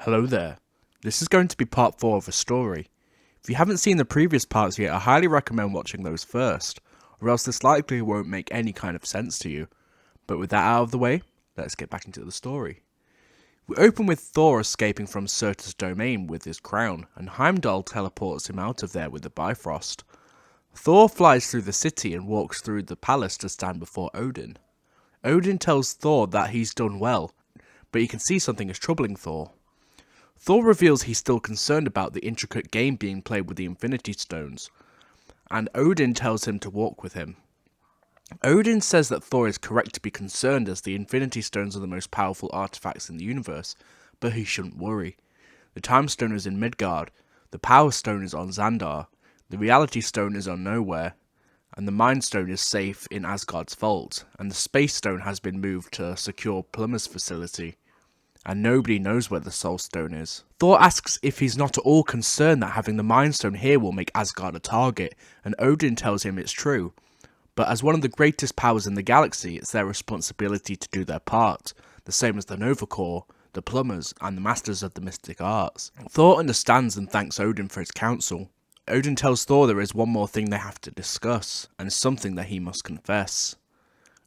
Hello there. This is going to be part 4 of a story. If you haven't seen the previous parts yet, I highly recommend watching those first, or else this likely won't make any kind of sense to you. But with that out of the way, let's get back into the story. We open with Thor escaping from Surtur's domain with his crown, and Heimdall teleports him out of there with the Bifrost. Thor flies through the city and walks through the palace to stand before Odin. Odin tells Thor that he's done well, but he can see something is troubling Thor. Thor reveals he's still concerned about the intricate game being played with the Infinity Stones, and Odin tells him to walk with him. Odin says that Thor is correct to be concerned as the Infinity Stones are the most powerful artifacts in the universe, but he shouldn't worry. The Time Stone is in Midgard, the Power Stone is on Xandar, the Reality Stone is on Nowhere, and the Mind Stone is safe in Asgard's vault, and the Space Stone has been moved to a secure plumber's facility. And nobody knows where the Soul Stone is. Thor asks if he's not at all concerned that having the Mind Stone here will make Asgard a target, and Odin tells him it's true. But as one of the greatest powers in the galaxy, it's their responsibility to do their part, the same as the Nova Corps, the plumbers, and the masters of the mystic arts. Thor understands and thanks Odin for his counsel. Odin tells Thor there is one more thing they have to discuss, and something that he must confess.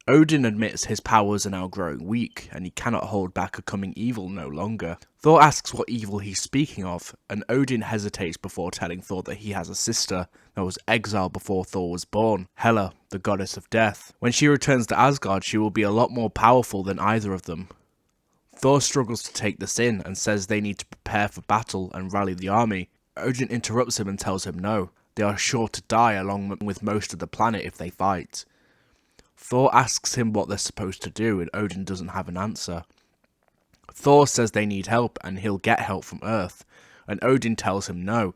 Odin admits his powers are now growing weak, and he cannot hold back a coming evil no longer. Thor asks what evil he's speaking of, and Odin hesitates before telling Thor that he has a sister that was exiled before Thor was born, Hela, the goddess of death. When she returns to Asgard, she will be a lot more powerful than either of them. Thor struggles to take this in, and says they need to prepare for battle and rally the army. Odin interrupts him and tells him no, they are sure to die along with most of the planet if they fight. Thor asks him what they're supposed to do, and Odin doesn't have an answer. Thor says they need help, and he'll get help from Earth, and Odin tells him no,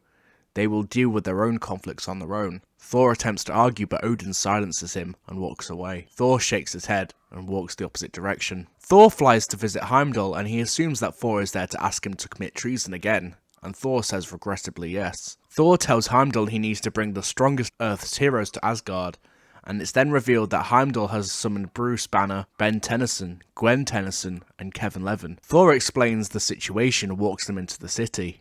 they will deal with their own conflicts on their own. Thor attempts to argue, but Odin silences him and walks away. Thor shakes his head and walks the opposite direction. Thor flies to visit Heimdall, and he assumes that Thor is there to ask him to commit treason again, and Thor says regrettably yes. Thor tells Heimdall he needs to bring the strongest Earth's heroes to Asgard, and it's then revealed that Heimdall has summoned Bruce Banner, Ben Tennyson, Gwen Tennyson, and Kevin Levin. Thor explains the situation and walks them into the city.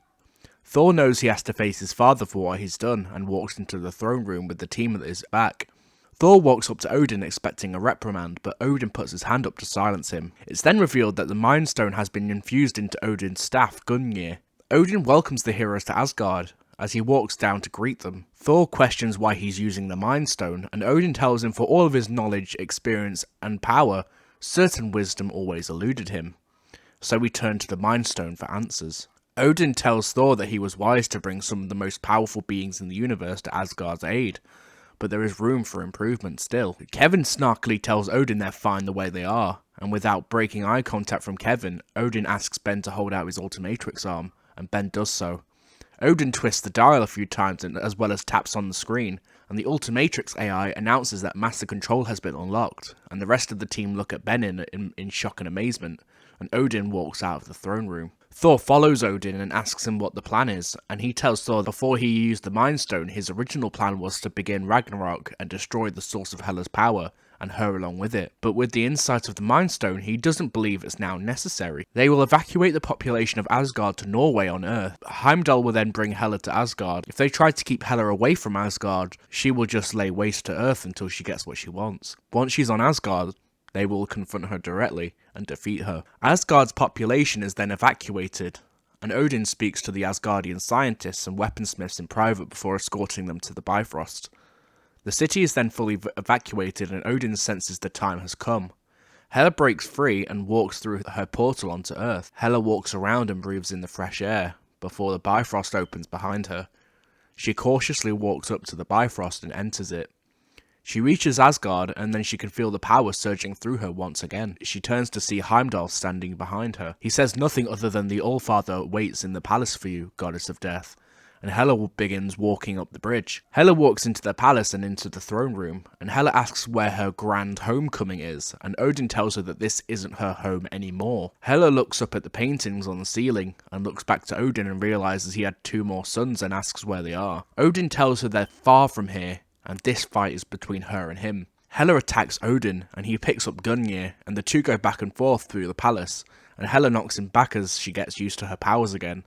Thor knows he has to face his father for what he's done, and walks into the throne room with the team at his back. Thor walks up to Odin expecting a reprimand, but Odin puts his hand up to silence him. It's then revealed that the Mind Stone has been infused into Odin's staff, Gungnir. Odin welcomes the heroes to Asgard as he walks down to greet them. Thor questions why he's using the Mind Stone, and Odin tells him for all of his knowledge, experience, and power, certain wisdom always eluded him. So we turn to the Mind Stone for answers. Odin tells Thor that he was wise to bring some of the most powerful beings in the universe to Asgard's aid, but there is room for improvement still. Kevin snarkily tells Odin they're fine the way they are, and without breaking eye contact from Kevin, Odin asks Ben to hold out his Ultimatrix arm, and Ben does so. Odin twists the dial a few times as well as taps on the screen, and the Ultimatrix AI announces that Master Control has been unlocked, and the rest of the team look at Ben in shock and amazement, and Odin walks out of the throne room. Thor follows Odin and asks him what the plan is, and he tells Thor before he used the Mind Stone, his original plan was to begin Ragnarok and destroy the source of Hela's power, and her along with it. But with the insight of the Mind Stone, he doesn't believe it's now necessary. They will evacuate the population of Asgard to Norway on Earth. Heimdall will then bring Hela to Asgard. If they try to keep Hela away from Asgard, she will just lay waste to Earth until she gets what she wants. Once she's on Asgard, they will confront her directly and defeat her. Asgard's population is then evacuated, and Odin speaks to the Asgardian scientists and weaponsmiths in private before escorting them to the Bifrost. The city is then fully evacuated, and Odin senses the time has come. Hela breaks free and walks through her portal onto Earth. Hela walks around and breathes in the fresh air, before the Bifrost opens behind her. She cautiously walks up to the Bifrost and enters it. She reaches Asgard, and then she can feel the power surging through her once again. She turns to see Heimdall standing behind her. He says nothing other than the Allfather waits in the palace for you, goddess of death, and Hela begins walking up the bridge. Hela walks into the palace and into the throne room, and Hela asks where her grand homecoming is, and Odin tells her that this isn't her home anymore. Hela looks up at the paintings on the ceiling, and looks back to Odin and realizes he had 2 more sons and asks where they are. Odin tells her they're far from here, and this fight is between her and him. Hela attacks Odin, and he picks up Gungnir, and the two go back and forth through the palace, and Hela knocks him back as she gets used to her powers again.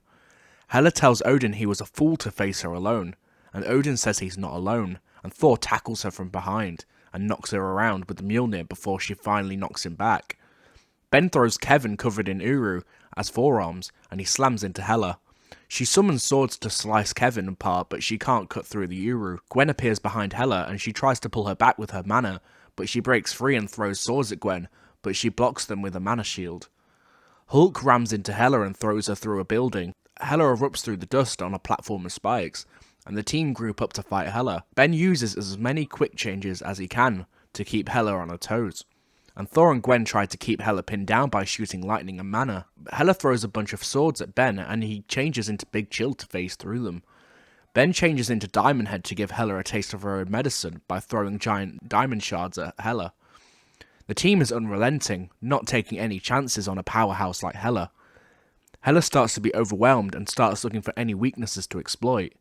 Hela tells Odin he was a fool to face her alone, and Odin says he's not alone, and Thor tackles her from behind and knocks her around with the Mjolnir before she finally knocks him back. Ben throws Kevin covered in Uru as forearms, and he slams into Hela. She summons swords to slice Kevin apart, but she can't cut through the Uru. Gwen appears behind Hela, and she tries to pull her back with her mana, but she breaks free and throws swords at Gwen, but she blocks them with a mana shield. Hulk rams into Hela and throws her through a building. Hela erupts through the dust on a platform of spikes, and the team group up to fight Hela. Ben uses as many quick changes as he can to keep Hela on her toes, and Thor and Gwen try to keep Hela pinned down by shooting lightning and mana. Hela throws a bunch of swords at Ben, and he changes into Big Chill to phase through them. Ben changes into Diamond Head to give Hela a taste of her own medicine by throwing giant diamond shards at Hela. The team is unrelenting, not taking any chances on a powerhouse like Hela. Hela starts to be overwhelmed and starts looking for any weaknesses to exploit.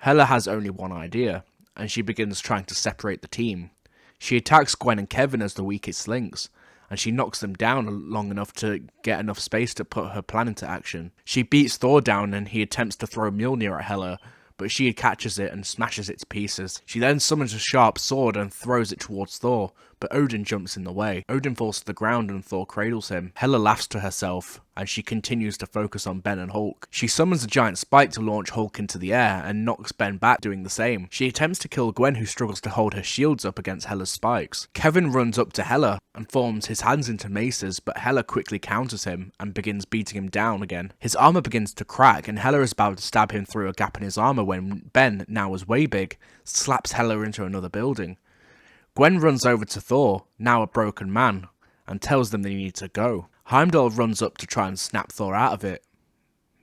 Hela has only one idea, and she begins trying to separate the team. She attacks Gwen and Kevin as the weakest links, and she knocks them down long enough to get enough space to put her plan into action. She beats Thor down and he attempts to throw Mjolnir at Hela, but she catches it and smashes it to pieces. She then summons a sharp sword and throws it towards Thor, but Odin jumps in the way. Odin falls to the ground and Thor cradles him. Hela laughs to herself, and she continues to focus on Ben and Hulk. She summons a giant spike to launch Hulk into the air, and knocks Ben back doing the same. She attempts to kill Gwen, who struggles to hold her shields up against Hela's spikes. Kevin runs up to Hela and forms his hands into maces, but Hela quickly counters him and begins beating him down again. His armor begins to crack, and Hela is about to stab him through a gap in his armor when Ben, now as way big, slaps Hela into another building. Gwen runs over to Thor, now a broken man, and tells them they need to go. Heimdall runs up to try and snap Thor out of it.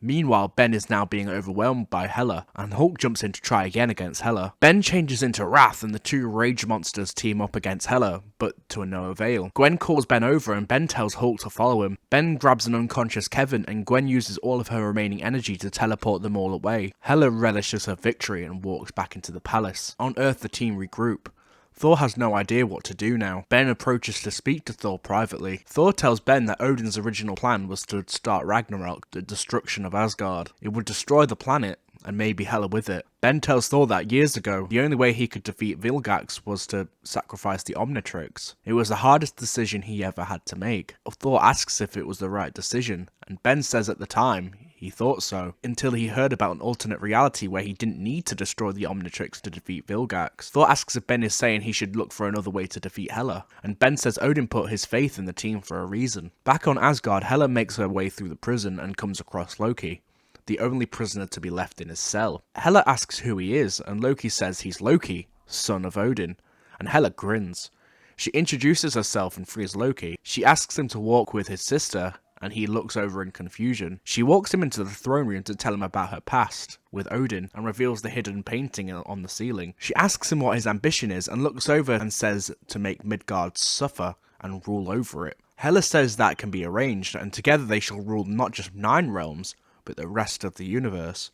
Meanwhile, Ben is now being overwhelmed by Hela, and Hulk jumps in to try again against Hela. Ben changes into Wrath, and the two rage monsters team up against Hela, but to no avail. Gwen calls Ben over, and Ben tells Hulk to follow him. Ben grabs an unconscious Kevin, and Gwen uses all of her remaining energy to teleport them all away. Hela relishes her victory and walks back into the palace. On Earth, the team regroup. Thor has no idea what to do now. Ben approaches to speak to Thor privately. Thor tells Ben that Odin's original plan was to start Ragnarok, the destruction of Asgard. It would destroy the planet, and maybe Hela with it. Ben tells Thor that years ago, the only way he could defeat Vilgax was to sacrifice the Omnitrix. It was the hardest decision he ever had to make. Thor asks if it was the right decision, and Ben says at the time he thought so, until he heard about an alternate reality where he didn't need to destroy the Omnitrix to defeat Vilgax. Thor asks if Ben is saying he should look for another way to defeat Hela, and Ben says Odin put his faith in the team for a reason. Back on Asgard, Hela makes her way through the prison and comes across Loki, the only prisoner to be left in his cell. Hela asks who he is, and Loki says he's Loki, son of Odin, and Hela grins. She introduces herself and frees Loki. She asks him to walk with his sister, and he looks over in confusion. She walks him into the throne room to tell him about her past with Odin, and reveals the hidden painting on the ceiling. She asks him what his ambition is, and looks over and says to make Midgard suffer and rule over it. Hela says that can be arranged, and together they shall rule not just 9 realms, but the rest of the universe.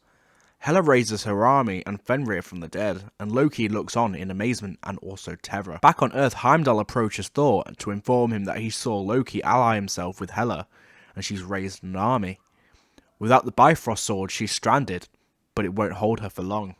Hela raises her army and Fenrir from the dead, and Loki looks on in amazement and also terror. Back on Earth, Heimdall approaches Thor to inform him that he saw Loki ally himself with Hela, and she's raised an army. Without the Bifrost sword, she's stranded, but it won't hold her for long.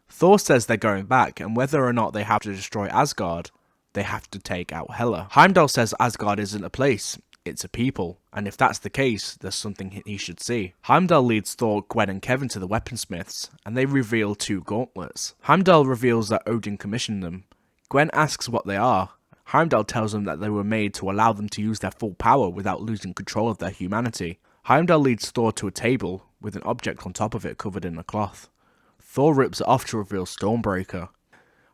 Thor says they're going back, and whether or not they have to destroy Asgard, they have to take out Hela. Heimdall says Asgard isn't a place, it's a people, and if that's the case, there's something he should see. Heimdall leads Thor, Gwen and Kevin to the weaponsmiths, and they reveal 2 gauntlets. Heimdall reveals that Odin commissioned them. Gwen asks what they are. Heimdall tells them that they were made to allow them to use their full power without losing control of their humanity. Heimdall leads Thor to a table with an object on top of it covered in a cloth. Thor rips it off to reveal Stormbreaker.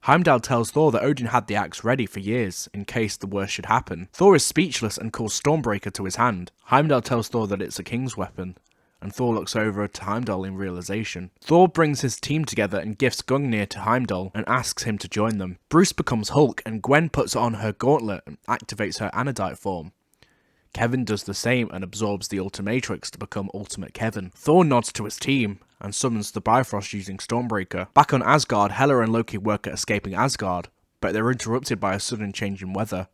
Heimdall tells Thor that Odin had the axe ready for years, in case the worst should happen. Thor is speechless and calls Stormbreaker to his hand. Heimdall tells Thor that it's a king's weapon, and Thor looks over to Heimdall in realization. Thor brings his team together and gifts Gungnir to Heimdall and asks him to join them. Bruce becomes Hulk, and Gwen puts on her gauntlet and activates her Anodite form. Kevin does the same and absorbs the Ultimatrix to become Ultimate Kevin. Thor nods to his team and summons the Bifrost using Stormbreaker. Back on Asgard, Hela and Loki work at escaping Asgard, but they're interrupted by a sudden change in weather.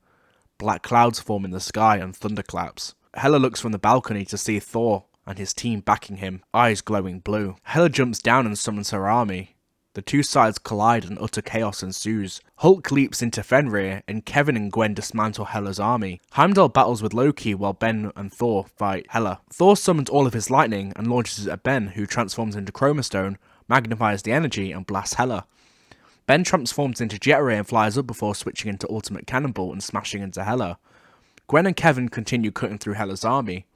Black clouds form in the sky and thunderclaps. Hela looks from the balcony to see Thor and his team backing him, eyes glowing blue. Hela jumps down and summons her army. The two sides collide and utter chaos ensues. Hulk leaps into Fenrir, and Kevin and Gwen dismantle Hela's army. Heimdall battles with Loki while Ben and Thor fight Hela. Thor summons all of his lightning and launches it at Ben, who transforms into Chroma Stone, magnifies the energy, and blasts Hela. Ben transforms into Jet Ray and flies up before switching into Ultimate Cannonball and smashing into Hela. Gwen and Kevin continue cutting through Hela's army.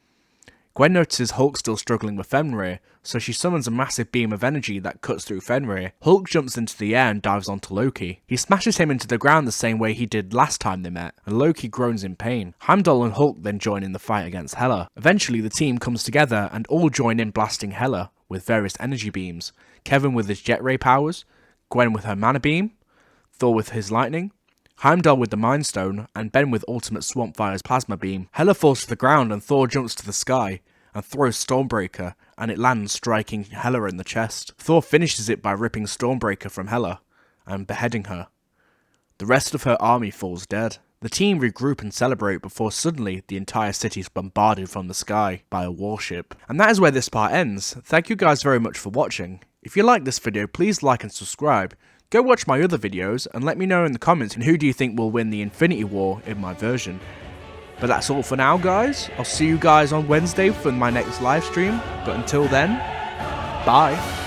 Gwen notices Hulk still struggling with Fenrir, so she summons a massive beam of energy that cuts through Fenrir. Hulk jumps into the air and dives onto Loki. He smashes him into the ground the same way he did last time they met, and Loki groans in pain. Heimdall and Hulk then join in the fight against Hela. Eventually the team comes together and all join in blasting Hela with various energy beams. Kevin with his jet ray powers, Gwen with her mana beam, Thor with his lightning, Heimdall with the Mind Stone, and Ben with Ultimate Swampfire's plasma beam. Hela falls to the ground and Thor jumps to the sky and throws Stormbreaker, and it lands striking Hela in the chest. Thor finishes it by ripping Stormbreaker from Hela and beheading her. The rest of her army falls dead. The team regroup and celebrate before suddenly the entire city is bombarded from the sky by a warship. And that is where this part ends. Thank you guys very much for watching. If you like this video, please like and subscribe. Go watch my other videos and let me know in the comments who do you think will win the Infinity War in my version. But that's all for now, guys. I'll see you guys on Wednesday for my next live stream. But until then, bye.